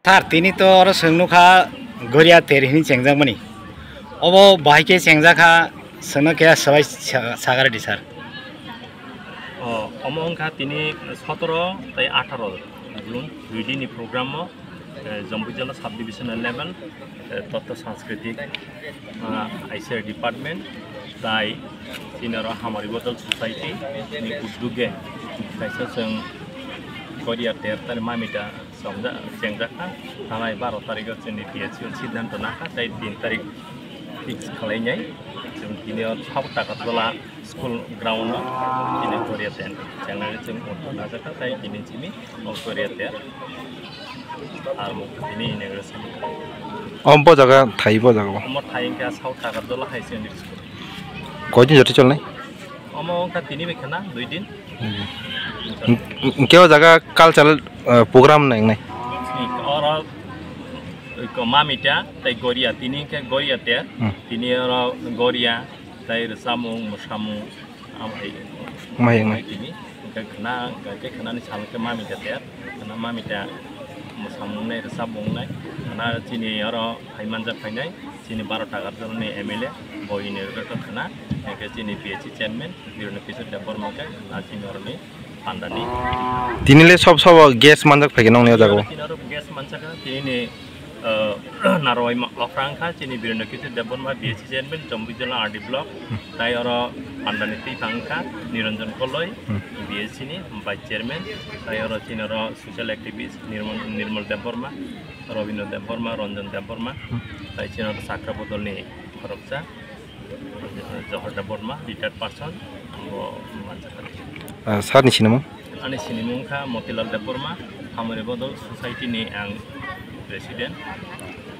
Thar tini to oro sengnuka goria terhini cengjang mani. Obo bahike cengjaka sengno kaya sabai sagara di sar. Omongka tini 17 tai 18 June duidini program mo Jambujala subdivision 11 Tata Sanskritik ICR department tai tinaro hamari botol society ni udduge kaisa seng गरिया तेर तार मामिटा समझा चेंजाखा थानाय 12 तारिख जोंनि PHC सिद्धांत नाखा ताई 3 तारिख फिक्स खालायनाय जों दिनै 6 टाका तला स्कुल ग्राउंड दिनै गरिया तेर चेंनानै जों नाजाखा ताई दिनै जिमि गरिया तेर आरो दिनै इनग्रेसन अम्ब जगह थाई बो जगह अम्ब थाई का 6 टाका तला हाई सेकेंडरी स्कुल कयदिन जति चलनाय अम्ब का 3 बेखना 2 दिन केव जगह कल्चरल प्रोग्राम नहीं और मामिटा तै गरिया तिनी के गरिया तेर तिनी और गरिया तै सामुं मुसामुं आमai माय तिनी खना के खनानि सालके मामिटा तेर खना मामिटा मुसामुं नै सामुं नै खना तिनी और हाइमानजा फाइनाय तिनी 12 टाका जलनि MLA बयनि रगत खना के तिनी PHC चेयरमैन बिरनो किशोर देबबर्मा के ना तिनी और नि पांडानी तिनीले सब गेस मानजक फैके नंगने जागो तिनीहरु गेस मानसका तिनी नारवाई अफ्रांखा तिनी बिरनो किशोर देबबर्मा PHC चेयरमैन जम्बुजला RD ब्लक ताई और पांडानी तिफांखा निरंजन कलय PHC नि भाइस चेयरमैन ताई और तिनीहरु सोशल एक्टिविस्ट निर्मल देबबर्मा रविन्द्र देबबर्मा रंजन देबबर्मा ताई तिनीहरु साख्रा बदलनि खरबसा जहर देबबर्मा रिटायर्ड पर्सन मानसका सारनि सिनेमा अनि सिनेमुखा मतिलाल देबबर्मा हामरे बदल सोसाइटी नि आं प्रेसिडेंट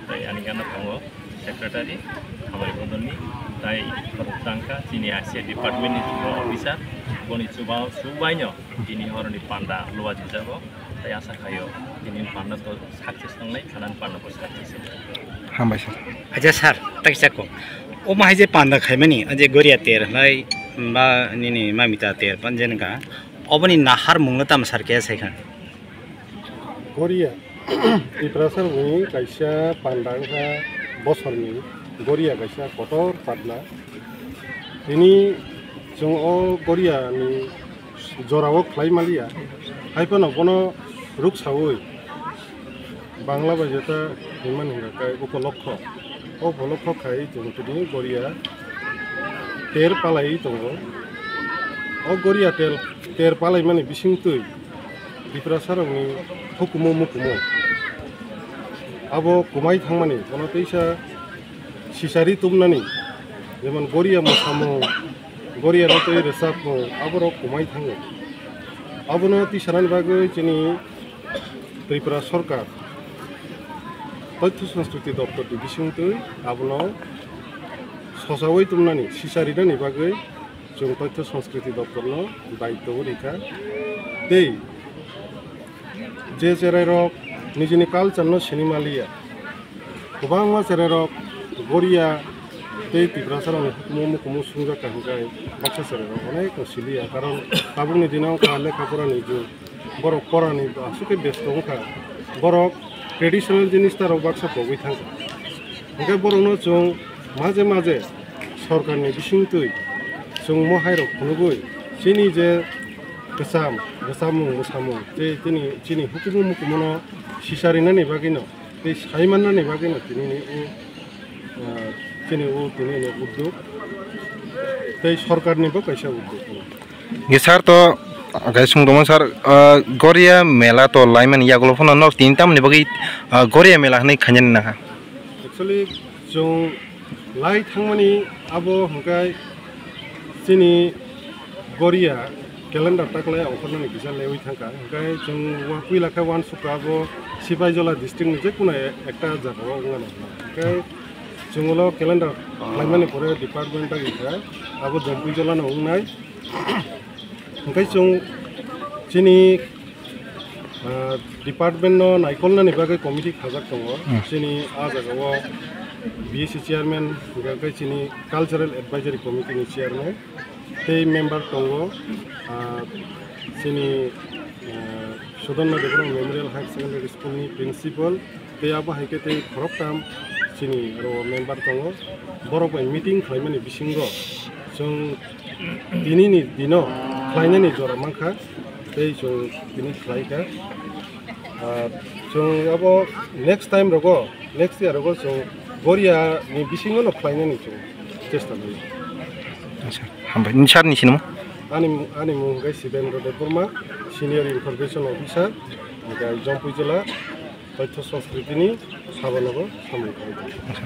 ताई आनि गाना दङ सेक्रेटारि हामरे बदलनि ताई खरबसांखा तिनी आसिया डिपार्टमेन्ट नि अफिसार गनि सुबाइनो तिनी हरनि पान्डा लवा जिजाबो ताई आशा खायो तिनी पान्डा तो सक्सेस नंनाय खानान पान्डा को सक्सेस हामबाय सर अच्छा सर तकिसाको ओ माइजे पान्डा खाइमानि अझै गरिया तेर लाई बा निनि मामिता तेर पन्जेनका अबनि नाहार मुंगताम सरके छैखा गरिया इप्रासर मुनि काइसा पान्डांखा बसरनि गरिया काइसा कटर पाटना तिनी जों ओ गरियानि जराव ख्लाइमालिया हाइफानो कोनो रुखसावै बांला बाजेता हिमान हिंगाकाय उपलक्ष ओ उपलक्ष खाय जों तिनी गरिया तेर पालाई दङ ओ गरिया तेर पालाई माने बिसिंतै इप्रासरनि हुकुमो मुकुमो आबो कुमाय थांमानि कोनो तैसा सिसारि तुमनानि जेमन गरिया मोसामो गरिया नतै रेसापो आबरो कुमाय थाङो आबोनो तिसारानि बागै जोंनि त्रिपुरा सरकार तथ्य संस्कृति दप्तर बिसिंतै आबोनो ससावै तुमनानि सिसारिनानि बागै जों तथ्य संस्कृति दप्तरनो दायित्व रैखा दै जे जेरायरक निजिनि कालचारनो सिनेमालिया गोबां मा जेरायरक गरिया दै तिब्रासारानि हुकुमो मुकुमो सुंजाका हंगाय बाक्सा जेरायरक अनेक सिलिया कारण आबुंनि दिनाव का लेखा फरानि जो बरक फरानि आसुके बेस्त हंखा बरक ट्रेडिशनल जिनिस ताराव बाक्सा पगै थांगा ओंखाय बरनो जों माजे माजे सरकारनि बिसिंतै जों महायरक खुनुगै सिनि जे गोसामुं मोसामुं जे दिनै हुकुमो मुकुमनो सिसारिनानि बागैनो बे साइमाननानि बागैनो दिनैनि दिनैनि उद्योग दै सरकारनिबो कैसा उद्योग ये सर तो गाय सुंदोंमोन सर गरिया मेला तो लाइमन यागलो फन न तीन तामनि बगै गरिया मेला हनै खानजेन ना एक्चुअली जों लाई थांमानि आबो हंगाय सिनि गरिया कैलेंडर तकले अंखरनानि किसा लेवै थांका हंगाय जों कुइलाखा वान सुकाबो सिपाइजला डिस्ट्रिक्ट नि जेकुना एकटा जागाव ओंगाना हंगाय जोंलो कैलेंडर लाइमानि परे डिपार्टमेंट गैखा आबो जम्पुइजला न ओंनाय हंगाय जों सिनि डिपार्टमेंट नो नायखलनानि बागै कमिटि खाजाक दङ सिनि आ जागाव BSC चेयरमैन हंगाय सिनि कल्चरल एडवाइजरी कमिटि नि चेयरमैन ते मेम्बर दङ सिनि सदन देबरम मेमोरियल हायर सेकेंडरी स्कूल नि प्रिंसिपल ते आबो हाइके ते खरबताम सिनि रो मेम्बर दङ बरक मीटिंग खालामनानि बिसिंगो जों दिनैनि दिनो खालायनायनि जरा माखा ते जों दिनै खालायका जों आबो नेक्स्ट टाइम रगो नेक्स्ट इयर रगो जों गरिया नि बिसिंगो खालायनायनि जों चेष्टा खालामो अच्छा हामबाय नि सारनि cinema Ani mungkai Sibendra Deburma, Senior Information Officer, Mungkai Jompu Jila, Totho Sanskriti Sabanago,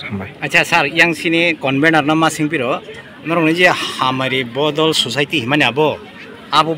Sampai. अच्छा sir yang sini konvenar nama singpiro norong ni je hamari bodol society himani abo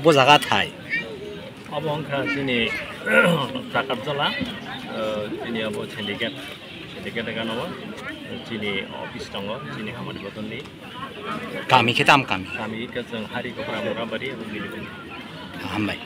bo jaga thai abo angka sini takar jala sini abo syndicate kan abo sini office tongo sini hamari bodol ni kami kita kami ke jeng hari ko pramura bari abo gili hambai